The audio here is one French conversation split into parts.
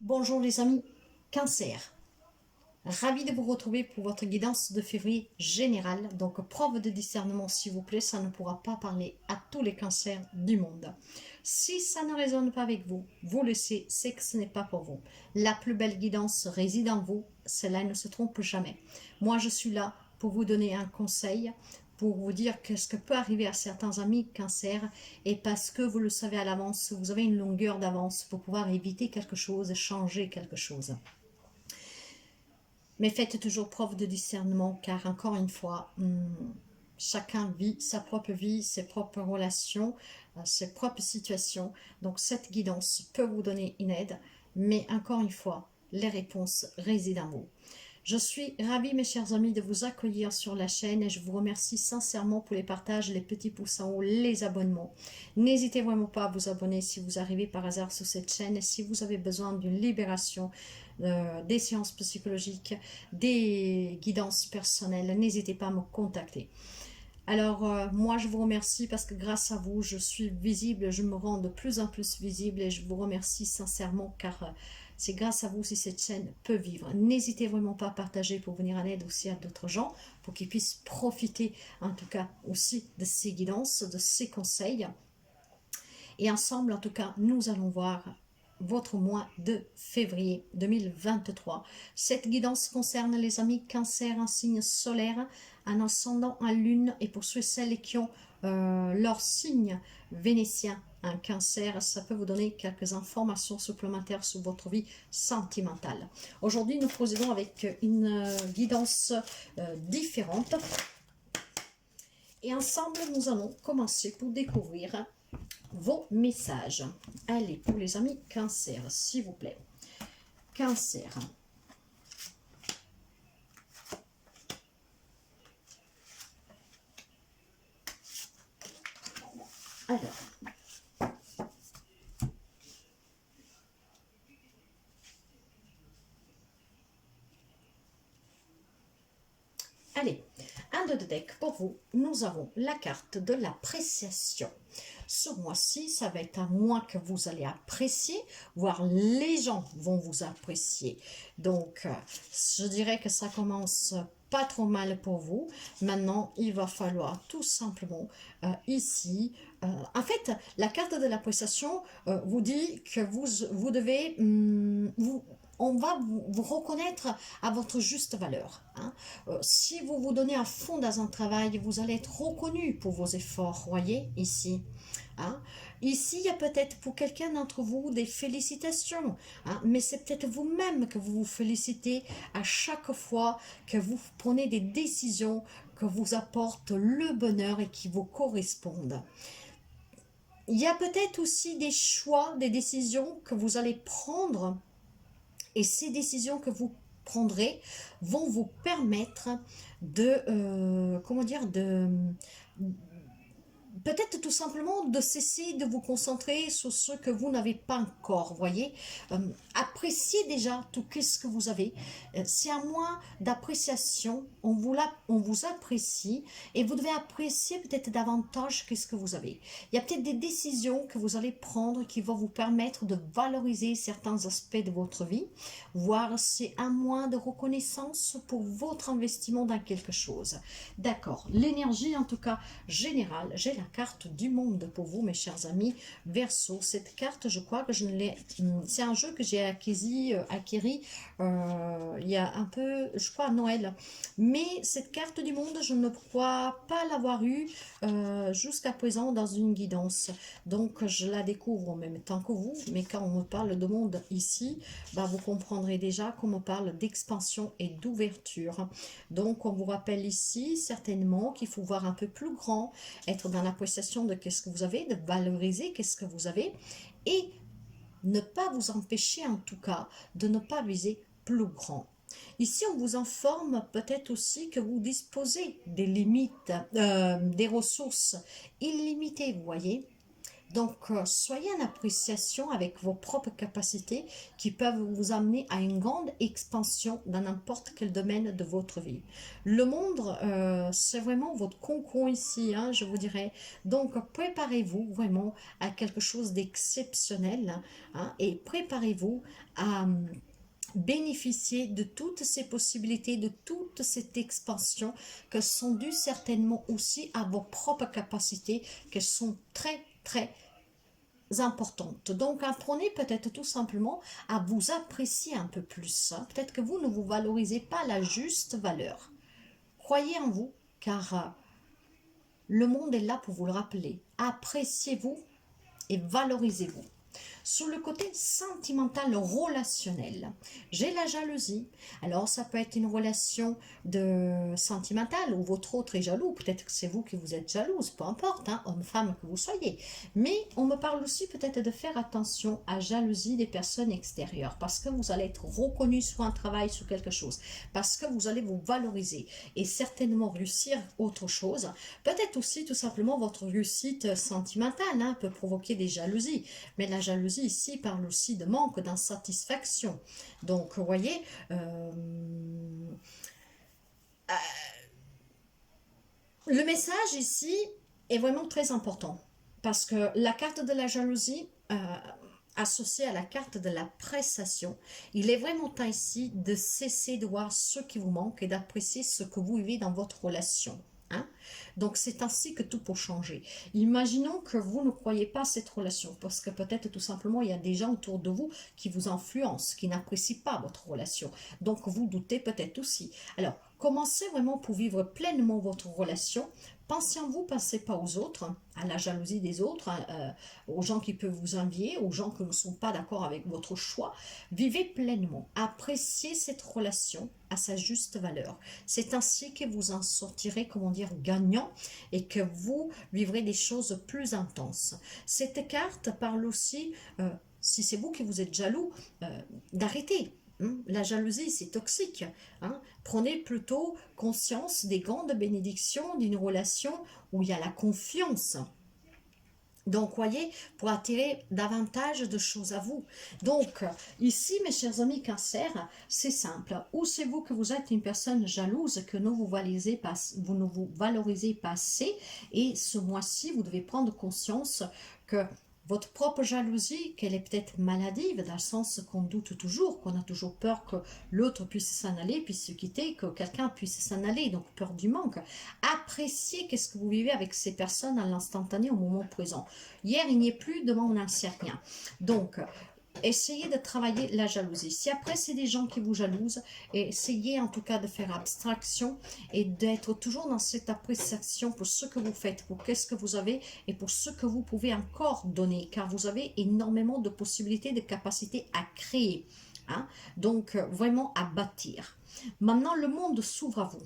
Bonjour les amis, Cancer. Ravi de vous retrouver pour votre guidance de février générale. Donc preuve de discernement s'il vous plaît, ça ne pourra pas parler à tous les cancers du monde. Si ça ne résonne pas avec vous, vous le savez, c'est que ce n'est pas pour vous. La plus belle guidance réside en vous, celle-là ne se trompe jamais. Moi je suis là pour vous donner un conseil, pour vous dire qu'est-ce que peut arriver à certains amis cancer, et parce que vous le savez à l'avance, vous avez une longueur d'avance pour pouvoir éviter quelque chose, changer quelque chose. Mais faites toujours preuve de discernement, car encore une fois, chacun vit sa propre vie, ses propres relations, ses propres situations. Donc cette guidance peut vous donner une aide, mais encore une fois, les réponses résident en vous. Je suis ravie, mes chers amis, de vous accueillir sur la chaîne et je vous remercie sincèrement pour les partages, les petits pouces en haut, les abonnements. N'hésitez vraiment pas à vous abonner si vous arrivez par hasard sur cette chaîne et si vous avez besoin d'une libération, des séances psychologiques, des guidances personnelles, n'hésitez pas à me contacter. Alors, moi, je vous remercie parce que grâce à vous, je suis visible, je me rends de plus en plus visible et je vous remercie sincèrement car c'est grâce à vous si cette chaîne peut vivre. N'hésitez vraiment pas à partager pour venir en aide aussi à d'autres gens, pour qu'ils puissent profiter en tout cas aussi de ces guidances, de ces conseils. Et ensemble, en tout cas, nous allons voir votre mois de février 2023. Cette guidance concerne les amis cancer en signe solaire, en ascendant en lune, et pour ceux et celles qui ont leur signe vénitien un cancer, ça peut vous donner quelques informations supplémentaires sur votre vie sentimentale. Aujourd'hui, nous procédons avec une guidance différente. Et ensemble, nous allons commencer pour découvrir vos messages. Allez, pour les amis cancer, s'il vous plaît. Cancer. Alors. Allez, un de deck pour vous. Nous avons la carte de l'appréciation. Ce mois-ci, ça va être un mois que vous allez apprécier, voire les gens vont vous apprécier. Donc, je dirais que ça commence pas trop mal pour vous. Maintenant, il va falloir tout simplement ici... en fait, la carte de l'appréciation vous dit que vous devez... on va vous reconnaître à votre juste valeur. Hein. Si vous vous donnez à fond dans un travail, vous allez être reconnu pour vos efforts, voyez, ici. Hein. Ici, il y a peut-être pour quelqu'un d'entre vous des félicitations, hein, mais c'est peut-être vous-même que vous vous félicitez à chaque fois que vous prenez des décisions que vous apportent le bonheur et qui vous correspondent. Il y a peut-être aussi des choix, des décisions que vous allez prendre, et ces décisions que vous prendrez vont vous permettre de, comment dire, peut-être tout simplement de cesser de vous concentrer sur ce que vous n'avez pas encore, voyez. Appréciez déjà tout ce que vous avez. C'est un mois d'appréciation, on vous apprécie et vous devez apprécier peut-être davantage ce que vous avez. Il y a peut-être des décisions que vous allez prendre qui vont vous permettre de valoriser certains aspects de votre vie, voire c'est un mois de reconnaissance pour votre investissement dans quelque chose. D'accord, l'énergie en tout cas générale, j'ai la carte du monde pour vous, mes chers amis Verseau. Cette carte, je crois que je ne l'ai... C'est un jeu que j'ai acquis il y a un peu, je crois, à Noël. Mais cette carte du monde, je ne crois pas l'avoir eue jusqu'à présent dans une guidance. Donc, je la découvre en même temps que vous. Mais quand on me parle de monde ici, bah, vous comprendrez déjà qu'on me parle d'expansion et d'ouverture. Donc, on vous rappelle ici, certainement, qu'il faut voir un peu plus grand, être dans l'appréciation de qu'est-ce que vous avez, de valoriser qu'est-ce que vous avez et ne pas vous empêcher en tout cas de ne pas viser plus grand. Ici, on vous informe peut-être aussi que vous disposez des limites, des ressources illimitées, vous voyez. Donc, soyez en appréciation avec vos propres capacités qui peuvent vous amener à une grande expansion dans n'importe quel domaine de votre vie. Le monde, c'est vraiment votre concon ici, hein, je vous dirais. Donc, préparez-vous vraiment à quelque chose d'exceptionnel, hein, et préparez-vous à bénéficier de toutes ces possibilités, de toute cette expansion que sont dues certainement aussi à vos propres capacités, qui sont très, très importantes. Donc, apprenez peut-être tout simplement à vous apprécier un peu plus, hein. Peut-être que vous ne vous valorisez pas la juste valeur. Croyez en vous, car le monde est là pour vous le rappeler. Appréciez-vous et valorisez-vous. Sur le côté sentimental relationnel, j'ai la jalousie. Alors, ça peut être une relation sentimentale où votre autre est jaloux. Peut-être que c'est vous qui vous êtes jalouse, peu importe, hein, homme, femme que vous soyez. Mais on me parle aussi peut-être de faire attention à jalousie des personnes extérieures parce que vous allez être reconnu sur un travail, sur quelque chose, parce que vous allez vous valoriser et certainement réussir autre chose. Peut-être aussi tout simplement votre réussite sentimentale, hein, peut provoquer des jalousies. Mais la jalousie ici parle aussi de manque d'insatisfaction. Donc, vous voyez, le message ici est vraiment très important parce que la carte de la jalousie, associée à la carte de la prestation, il est vraiment temps ici de cesser de voir ce qui vous manque et d'apprécier ce que vous vivez dans votre relation. Hein? Donc c'est ainsi que tout peut changer. Imaginons que vous ne croyez pas à cette relation parce que peut-être tout simplement il y a des gens autour de vous qui vous influencent, qui n'apprécient pas votre relation. Donc vous doutez peut-être aussi. Alors commencez vraiment pour vivre pleinement votre relation. Pensez en vous, pensez pas aux autres, à la jalousie des autres, aux gens qui peuvent vous envier, aux gens qui ne sont pas d'accord avec votre choix. Vivez pleinement, appréciez cette relation à sa juste valeur. C'est ainsi que vous en sortirez, comment dire, gagnant et que vous vivrez des choses plus intenses. Cette carte parle aussi, si c'est vous qui vous êtes jaloux, d'arrêter. La jalousie, c'est toxique. Hein. Prenez plutôt conscience des grandes bénédictions d'une relation où il y a la confiance. Donc, voyez, pour attirer davantage de choses à vous. Donc, ici, mes chers amis Cancer, c'est simple. Ou c'est vous que vous êtes une personne jalouse, que vous ne vous valorisez pas assez. Et ce mois-ci, vous devez prendre conscience que votre propre jalousie, qu'elle est peut-être maladive, dans le sens qu'on doute toujours, qu'on a toujours peur que l'autre puisse s'en aller, puisse se quitter, que quelqu'un puisse s'en aller, donc peur du manque. Appréciez qu'est-ce que vous vivez avec ces personnes à l'instantané, au moment présent. Hier, il n'y est plus, demain, on n'en sait rien. Donc, essayez de travailler la jalousie. Si après, c'est des gens qui vous jalousent, essayez en tout cas de faire abstraction et d'être toujours dans cette appréciation pour ce que vous faites, pour qu'est-ce que vous avez et pour ce que vous pouvez encore donner, car vous avez énormément de possibilités, de capacités à créer. Hein? Donc, vraiment à bâtir. Maintenant, le monde s'ouvre à vous.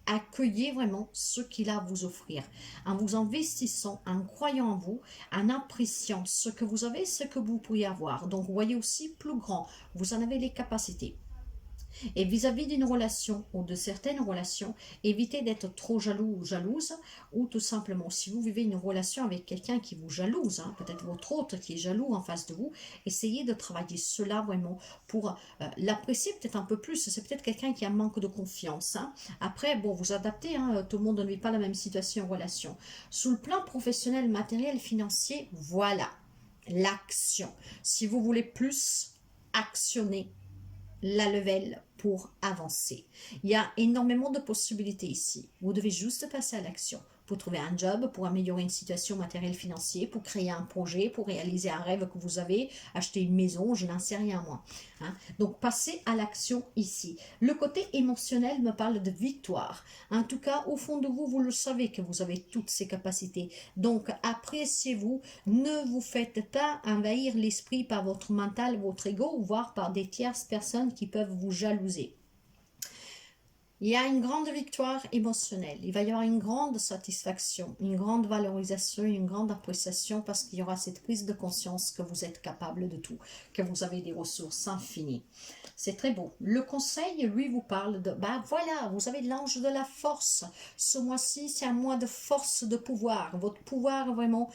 Accueillez vraiment ce qu'il a à vous offrir, en vous investissant, en croyant en vous, en appréciant ce que vous avez, ce que vous pourriez avoir. Donc, voyez aussi plus grand, vous en avez les capacités. Et vis-à-vis d'une relation ou de certaines relations, évitez d'être trop jaloux ou jalouse, ou tout simplement, si vous vivez une relation avec quelqu'un qui vous jalouse, hein, peut-être votre autre qui est jaloux en face de vous, essayez de travailler cela vraiment pour l'apprécier peut-être un peu plus. C'est peut-être quelqu'un qui a un manque de confiance. Hein. Après, bon, vous adaptez, hein, tout le monde ne vit pas la même situation en relation. Sous le plan professionnel, matériel, financier, voilà, l'action. Si vous voulez plus, actionnez la level pour avancer. Il y a énormément de possibilités ici. Vous devez juste passer à l'action pour trouver un job, pour améliorer une situation matérielle financière, pour créer un projet, pour réaliser un rêve que vous avez, acheter une maison, je n'en sais rien moi. Hein? Donc passez à l'action ici. Le côté émotionnel me parle de victoire. En tout cas, au fond de vous, vous le savez que vous avez toutes ces capacités. Donc appréciez-vous, ne vous faites pas envahir l'esprit par votre mental, votre ego, voire par des tierces personnes qui peuvent vous jalouser. Il y a une grande victoire émotionnelle. Il va y avoir une grande satisfaction, une grande valorisation, une grande appréciation parce qu'il y aura cette prise de conscience que vous êtes capable de tout, que vous avez des ressources infinies. C'est très beau. Le conseil, lui, vous parle de, bah voilà, vous avez l'ange de la force. Ce mois-ci, c'est un mois de force, de pouvoir. Votre pouvoir vraiment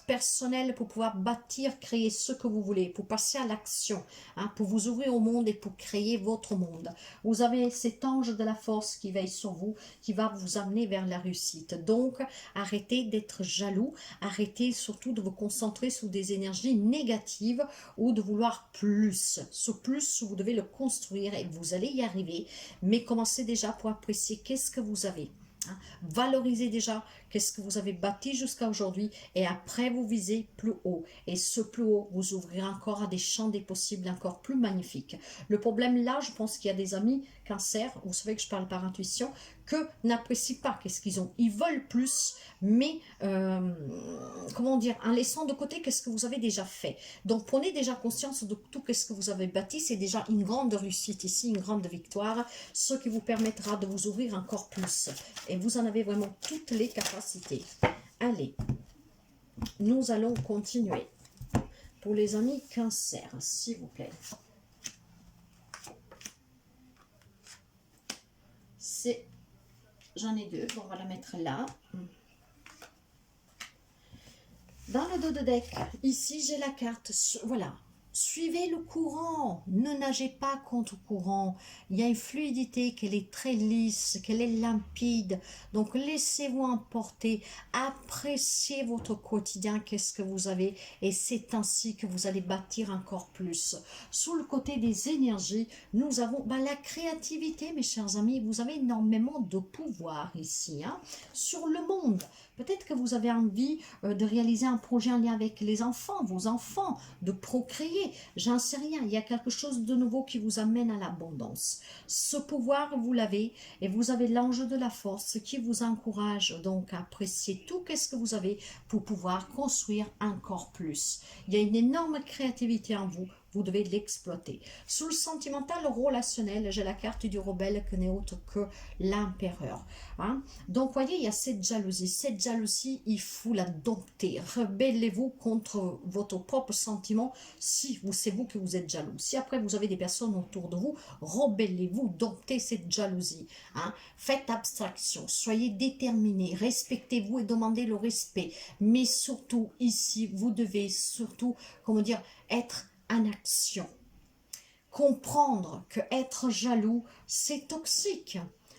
personnel pour pouvoir bâtir, créer ce que vous voulez, pour passer à l'action, hein, pour vous ouvrir au monde et pour créer votre monde. Vous avez cet ange de la force qui veille sur vous, qui va vous amener vers la réussite. Donc, arrêtez d'être jaloux, arrêtez surtout de vous concentrer sur des énergies négatives ou de vouloir plus. Ce plus, vous devez le construire et vous allez y arriver, mais commencez déjà pour apprécier qu'est-ce que vous avez. Hein. Valorisez déjà qu'est-ce que vous avez bâti jusqu'à aujourd'hui et après vous visez plus haut. Et ce plus haut vous ouvrira encore à des champs des possibles encore plus magnifiques. Le problème là, je pense qu'il y a des amis cancer, vous savez que je parle par intuition, que n'apprécient pas qu'est-ce qu'ils ont. Ils veulent plus, mais comment dire, en laissant de côté qu'est-ce que vous avez déjà fait. Donc prenez déjà conscience de tout qu'est-ce que vous avez bâti. C'est déjà une grande réussite ici, une grande victoire, ce qui vous permettra de vous ouvrir encore plus. Et vous en avez vraiment toutes les capacités. Allez, nous allons continuer. Pour les amis cancer, s'il vous plaît. J'en ai deux, bon, on va la mettre là. Dans le dos de deck, ici j'ai la carte, voilà. Suivez le courant, ne nagez pas contre courant. Il y a une fluidité, qu'elle est très lisse, qu'elle est limpide. Donc laissez-vous emporter, appréciez votre quotidien, qu'est-ce que vous avez. Et c'est ainsi que vous allez bâtir encore plus. Sous le côté des énergies, nous avons la créativité, mes chers amis. Vous avez énormément de pouvoir ici, hein, sur le monde. Peut-être que vous avez envie de réaliser un projet en lien avec les enfants, vos enfants, de procréer. J'en sais rien, il y a quelque chose de nouveau qui vous amène à l'abondance. Ce pouvoir, vous l'avez et vous avez l'ange de la force qui vous encourage donc à apprécier tout ce que vous avez pour pouvoir construire encore plus. Il y a une énorme créativité en vous. Vous devez l'exploiter. Sous le sentimental relationnel, j'ai la carte du rebelle qui n'est autre que l'empereur. Hein? Donc, voyez, il y a cette jalousie. Cette jalousie, il faut la dompter. Rebellez-vous contre votre propre sentiment si c'est vous que vous êtes jaloux. Si après, vous avez des personnes autour de vous, rebellez-vous, domptez cette jalousie. Hein? Faites abstraction, soyez déterminés, respectez-vous et demandez le respect. Mais surtout, ici, vous devez surtout, comment dire, être en action. Comprendre que être jaloux, c'est toxique.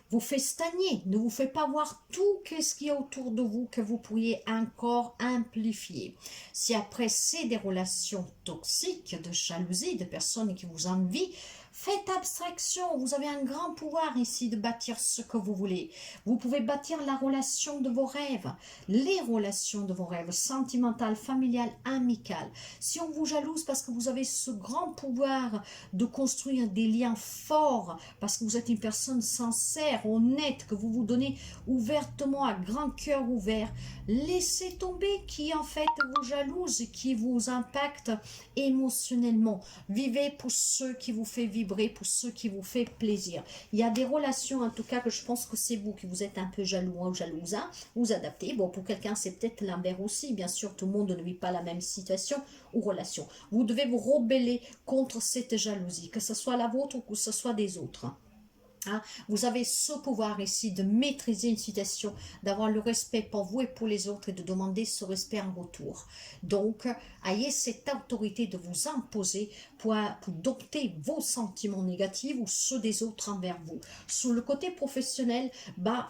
Vous fait stagner, ne vous fait pas voir tout ce qu'il y a autour de vous que vous pourriez encore amplifier. Si après c'est des relations toxiques, de jalousie, de personnes qui vous envient, faites abstraction, vous avez un grand pouvoir ici de bâtir ce que vous voulez. Vous pouvez bâtir la relation de vos rêves, les relations de vos rêves, sentimentales, familiales, amicales. Si on vous jalouse parce que vous avez ce grand pouvoir de construire des liens forts, parce que vous êtes une personne sincère, honnête, que vous vous donnez ouvertement, à grand cœur ouvert, laissez tomber qui en fait vous jalouse, qui vous impacte émotionnellement. Vivez pour ceux qui vous fait vibrer, pour ceux qui vous fait plaisir. Il y a des relations, en tout cas, que je pense que c'est vous qui vous êtes un peu jaloux ou jalouse, hein, vous adaptez. Bon, pour quelqu'un, c'est peut-être l'inverse aussi. Bien sûr, tout le monde ne vit pas la même situation ou relation. Vous devez vous rebeller contre cette jalousie, que ce soit la vôtre ou que ce soit des autres. Hein, vous avez ce pouvoir ici de maîtriser une situation, d'avoir le respect pour vous et pour les autres et de demander ce respect en retour. Donc, ayez cette autorité de vous imposer pour dompter vos sentiments négatifs ou ceux des autres envers vous. Sous le côté professionnel,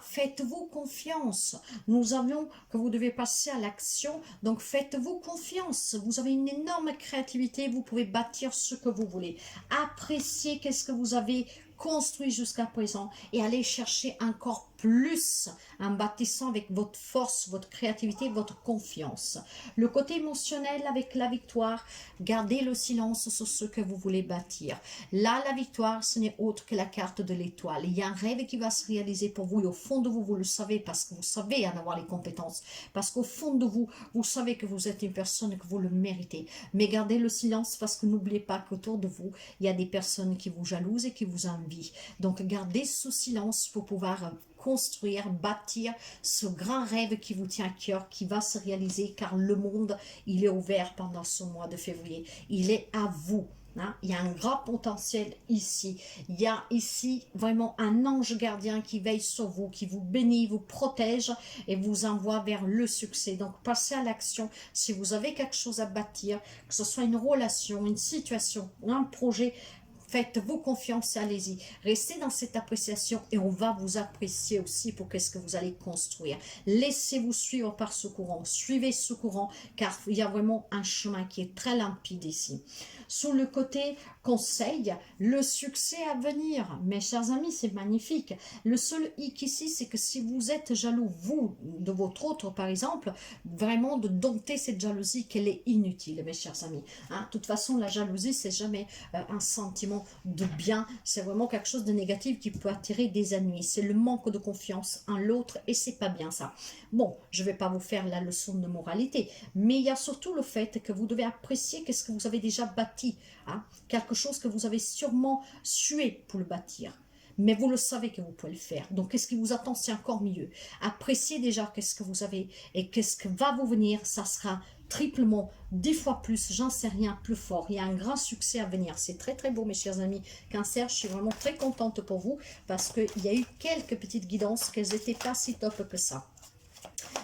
faites-vous confiance. Nous avions que vous devez passer à l'action, donc faites-vous confiance. Vous avez une énorme créativité, vous pouvez bâtir ce que vous voulez. Appréciez qu'est-ce que vous avez construit jusqu'à présent et aller chercher encore plus en bâtissant avec votre force, votre créativité, votre confiance. Le côté émotionnel avec la victoire, gardez le silence sur ce que vous voulez bâtir. Là, la victoire, ce n'est autre que la carte de l'étoile. Il y a un rêve qui va se réaliser pour vous et au fond de vous, vous le savez parce que vous savez en avoir les compétences. Parce qu'au fond de vous, vous savez que vous êtes une personne et que vous le méritez. Mais gardez le silence parce que n'oubliez pas qu'autour de vous, il y a des personnes qui vous jalousent et qui vous envient. Donc, gardez ce silence pour pouvoir construire, bâtir ce grand rêve qui vous tient à cœur, qui va se réaliser car le monde, il est ouvert pendant ce mois de février. Il est à vous. Hein? Il y a un grand potentiel ici. Il y a ici vraiment un ange gardien qui veille sur vous, qui vous bénit, vous protège et vous envoie vers le succès. Donc, passez à l'action. Si vous avez quelque chose à bâtir, que ce soit une relation, une situation, un projet, faites-vous confiance et allez-y. Restez dans cette appréciation et on va vous apprécier aussi pour qu'est-ce que vous allez construire. Laissez-vous suivre par ce courant. Suivez ce courant car il y a vraiment un chemin qui est très limpide ici. Sur le côté conseil, le succès à venir. Mes chers amis, c'est magnifique. Le seul hic ici, c'est que si vous êtes jaloux, vous, de votre autre par exemple, vraiment de dompter cette jalousie qu'elle est inutile, mes chers amis. Hein? De toute façon, la jalousie, c'est jamais un sentiment de bien. C'est vraiment quelque chose de négatif qui peut attirer des ennuis. C'est le manque de confiance en l'autre et c'est pas bien ça. Bon, je vais pas vous faire la leçon de moralité, mais il y a surtout le fait que vous devez apprécier qu'est-ce que vous avez déjà bâti. Hein? Quelque chose que vous avez sûrement sué pour le bâtir. Mais vous le savez que vous pouvez le faire. Donc, qu'est-ce qui vous attend? C'est encore mieux. Appréciez déjà qu'est-ce que vous avez et qu'est-ce que va vous venir. Ça sera triplement, 10 fois plus, j'en sais rien, plus fort. Il y a un grand succès à venir. C'est très, très beau, mes chers amis. Cancer, je suis vraiment très contente pour vous parce qu'il y a eu quelques petites guidances qu'elles n'étaient pas si top que ça.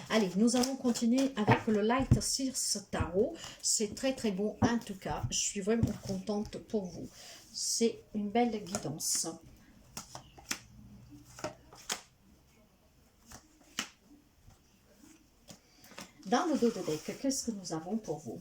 Allez, nous allons continuer avec le Light Source Tarot. C'est très très bon en tout cas. Je suis vraiment contente pour vous. C'est une belle guidance. Dans le dos de deck, qu'est-ce que nous avons pour vous?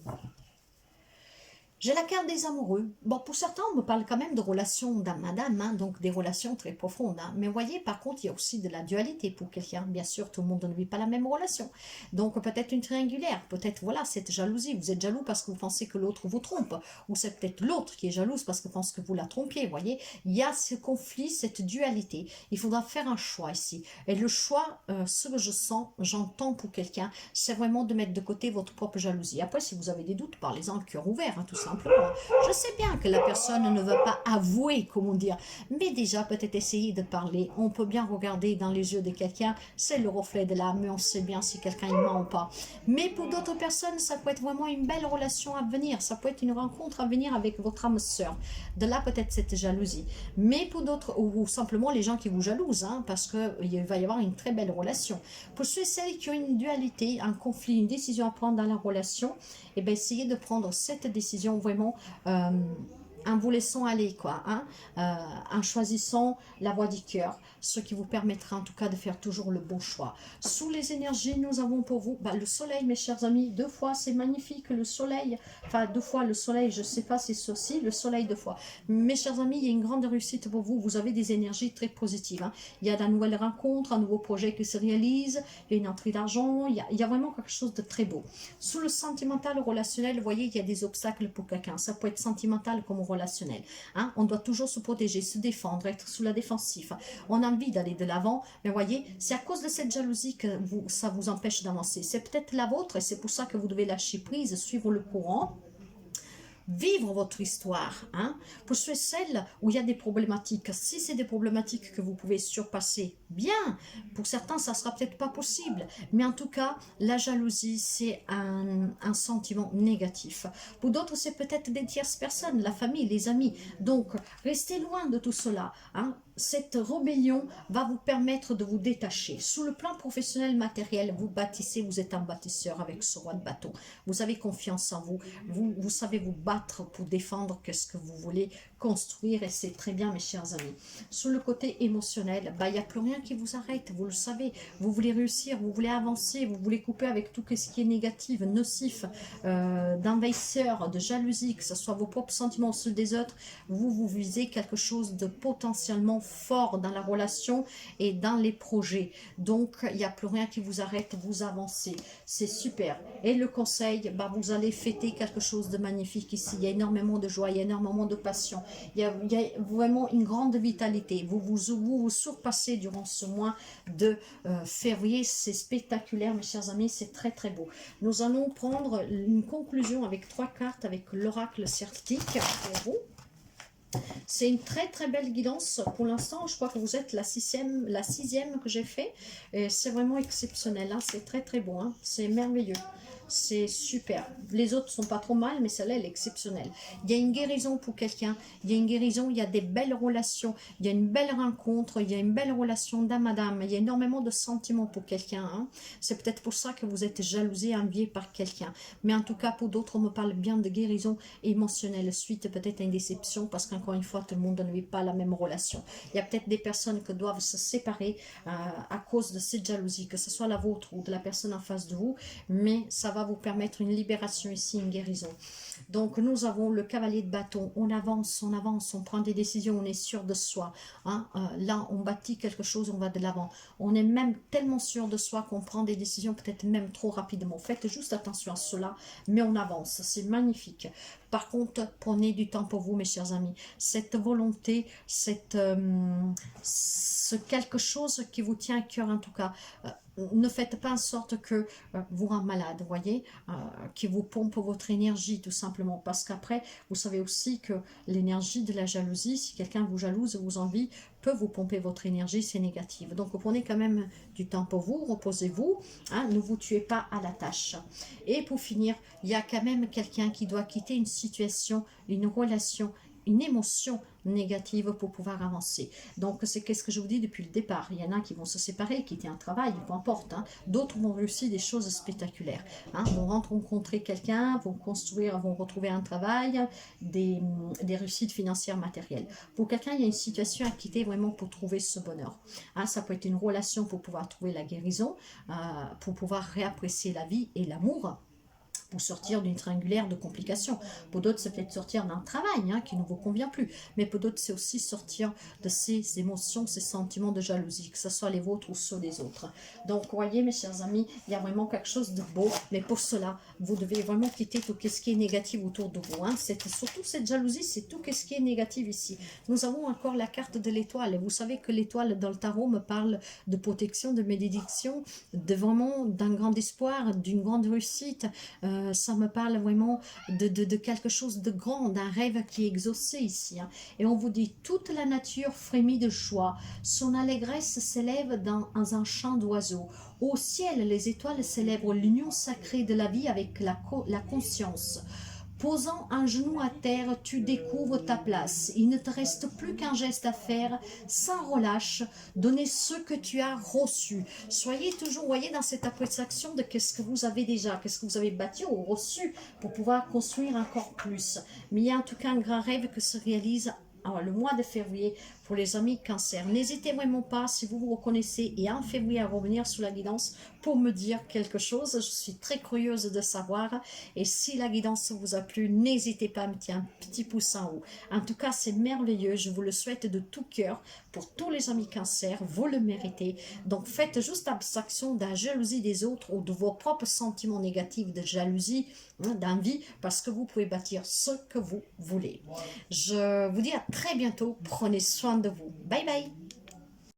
J'ai la carte des amoureux. Bon, pour certains, on me parle quand même de relations d'âme à âme, hein, donc des relations très profondes. Hein. Mais voyez, par contre, il y a aussi de la dualité pour quelqu'un. Bien sûr, tout le monde ne vit pas la même relation. Donc, peut-être une triangulaire, peut-être, voilà, cette jalousie. Vous êtes jaloux parce que vous pensez que l'autre vous trompe. Ou c'est peut-être l'autre qui est jalouse parce que pense que vous la trompiez, voyez. Il y a ce conflit, cette dualité. Il faudra faire un choix ici. Et le choix, ce que je sens, j'entends pour quelqu'un, c'est vraiment de mettre de côté votre propre jalousie. Après, si vous avez des doutes, parlez-en le cœur ouvert, hein, tout ça. Simplement. Je sais bien que la personne ne veut pas avouer, comment dire, mais déjà peut-être essayer de parler. On peut bien regarder dans les yeux de quelqu'un, c'est le reflet de l'âme, mais on sait bien si quelqu'un ment ou pas. Mais pour d'autres personnes, ça peut être vraiment une belle relation à venir, ça peut être une rencontre à venir avec votre âme sœur. De là peut-être cette jalousie. Mais pour d'autres, ou simplement les gens qui vous jalousent, hein, parce qu'il va y avoir une très belle relation. Pour ceux et celles qui ont une dualité, un conflit, une décision à prendre dans la relation, et bien essayez de prendre cette décision vraiment en vous laissant aller, quoi, hein, en choisissant la voie du cœur, ce qui vous permettra en tout cas de faire toujours le bon choix. Sous les énergies, nous avons pour vous le soleil, mes chers amis, 2 fois, c'est magnifique, le soleil, enfin 2 fois le soleil, je ne sais pas si c'est ceci, le soleil 2 fois. Mes chers amis, il y a une grande réussite pour vous, vous avez des énergies très positives, hein. Il y a de nouvelles rencontres, un nouveau projet qui se réalise, il y a une entrée d'argent, il y a vraiment quelque chose de très beau. Sous le sentimental, relationnel, vous voyez, il y a des obstacles pour quelqu'un, ça peut être sentimental comme relationnel. Hein? On doit toujours se protéger, se défendre, être sous la défensive. On a envie d'aller de l'avant, mais voyez, c'est à cause de cette jalousie que ça vous empêche d'avancer. C'est peut-être la vôtre et c'est pour ça que vous devez lâcher prise, suivre le courant. Vivre votre histoire, hein, pour ceux et celles où il y a des problématiques. Si c'est des problématiques que vous pouvez surpasser, bien. Pour certains, ça sera peut-être pas possible. Mais en tout cas, la jalousie, c'est un sentiment négatif. Pour d'autres, c'est peut-être des tierces personnes, la famille, les amis. Donc, restez loin de tout cela, hein. Cette rébellion va vous permettre de vous détacher. Sous le plan professionnel, matériel, vous bâtissez, vous êtes un bâtisseur avec ce roi de bâton. Vous avez confiance en vous, vous savez vous battre pour défendre ce que vous voulez construire et c'est très bien mes chers amis. Sur le côté émotionnel, il n'y a plus rien qui vous arrête, vous le savez, vous voulez réussir, vous voulez avancer, vous voulez couper avec tout ce qui est négatif, nocif, d'envahisseur, de jalousie, que ce soit vos propres sentiments ou ceux des autres, vous visez quelque chose de potentiellement fort dans la relation et dans les projets. Donc, il n'y a plus rien qui vous arrête, vous avancez. C'est super. Et le conseil, vous allez fêter quelque chose de magnifique ici. Il y a énormément de joie, il y a énormément de passion. Il y a vraiment une grande vitalité. Vous surpassez durant ce mois de février. C'est spectaculaire, mes chers amis. C'est très, très beau. Nous allons prendre une conclusion avec 3 cartes avec l'oracle celtique pour vous. C'est une très très belle guidance. Pour l'instant, je crois que vous êtes la sixième que j'ai fait. C'est vraiment exceptionnel. Hein. C'est très très bon. Hein. C'est merveilleux. C'est super. Les autres sont pas trop mal, mais celle-là, elle est exceptionnelle. Il y a une guérison pour quelqu'un. Il y a une guérison, il y a des belles relations. Il y a une belle rencontre. Il y a une belle relation d'âme à dame. Il y a énormément de sentiments pour quelqu'un. Hein. C'est peut-être pour ça que vous êtes jalousé, envié par quelqu'un. Mais en tout cas, pour d'autres, on me parle bien de guérison émotionnelle suite peut-être à une déception parce qu'encore une fois, tout le monde ne vit pas la même relation. Il y a peut-être des personnes qui doivent se séparer à cause de cette jalousie, que ce soit la vôtre ou de la personne en face de vous, mais ça va vous permettre une libération ici, une guérison. Donc nous avons le cavalier de bâton, on avance, on prend des décisions, on est sûr de soi. Hein? Là, on bâtit quelque chose, on va de l'avant. On est même tellement sûr de soi qu'on prend des décisions peut-être même trop rapidement. Faites juste attention à cela, mais on avance, c'est magnifique. Par contre, prenez du temps pour vous, mes chers amis. Cette volonté, ce quelque chose qui vous tient à cœur en tout cas, ne faites pas en sorte que vous rend malade, voyez, qui vous pompe votre énergie tout simplement. Parce qu'après, vous savez aussi que l'énergie de la jalousie, si quelqu'un vous jalouse, vous envie, peut vous pomper votre énergie, c'est négatif. Donc prenez quand même du temps pour vous, reposez-vous, hein, ne vous tuez pas à la tâche. Et pour finir, il y a quand même quelqu'un qui doit quitter une situation, une relation, une émotion négative pour pouvoir avancer. Donc c'est qu'est-ce que je vous dis depuis le départ. Il y en a qui vont se séparer, quitter un travail, peu importe. Hein. D'autres vont réussir des choses spectaculaires. Hein. Vont rencontrer quelqu'un, vont construire, vont retrouver un travail, des réussites financières matérielles. Pour quelqu'un, il y a une situation à quitter vraiment pour trouver ce bonheur. Hein. Ça peut être une relation pour pouvoir trouver la guérison, pour pouvoir réapprécier la vie et l'amour, pour sortir d'une triangulaire de complications. Pour d'autres, c'est peut-être sortir d'un travail qui ne vous convient plus. Mais pour d'autres, c'est aussi sortir de ces émotions, ces sentiments de jalousie, que ce soit les vôtres ou ceux des autres. Donc, voyez, mes chers amis, il y a vraiment quelque chose de beau. Mais pour cela, vous devez vraiment quitter tout ce qui est négatif autour de vous. Hein. Surtout cette jalousie, c'est tout ce qui est négatif ici. Nous avons encore la carte de l'étoile. Vous savez que l'étoile dans le tarot me parle de protection, de bénédiction, de vraiment d'un grand espoir, d'une grande réussite. Ça me parle vraiment de quelque chose de grand, d'un rêve qui est exaucé ici. Hein. Et on vous dit, toute la nature frémit de joie, son allégresse s'élève dans un chant d'oiseaux. Au ciel, les étoiles célèbrent l'union sacrée de la vie avec la conscience. Posant un genou à terre, tu découvres ta place. Il ne te reste plus qu'un geste à faire, sans relâche, donner ce que tu as reçu. Soyez toujours, voyez, dans cette appréciation de qu'est-ce que vous avez déjà, qu'est-ce que vous avez bâti ou reçu pour pouvoir construire encore plus. Mais il y a en tout cas un grand rêve que se réalise le mois de février pour les amis cancer. N'hésitez vraiment pas, si vous vous reconnaissez, et en février à revenir sur la guidance pour me dire quelque chose. Je suis très curieuse de savoir. Et si la guidance vous a plu, n'hésitez pas à me mettre un petit pouce en haut. En tout cas, c'est merveilleux. Je vous le souhaite de tout cœur pour tous les amis cancer. Vous le méritez. Donc, faites juste abstraction de la jalousie des autres ou de vos propres sentiments négatifs de jalousie, d'envie, parce que vous pouvez bâtir ce que vous voulez. Je vous dis à très bientôt. Prenez soin de vous. Bye bye.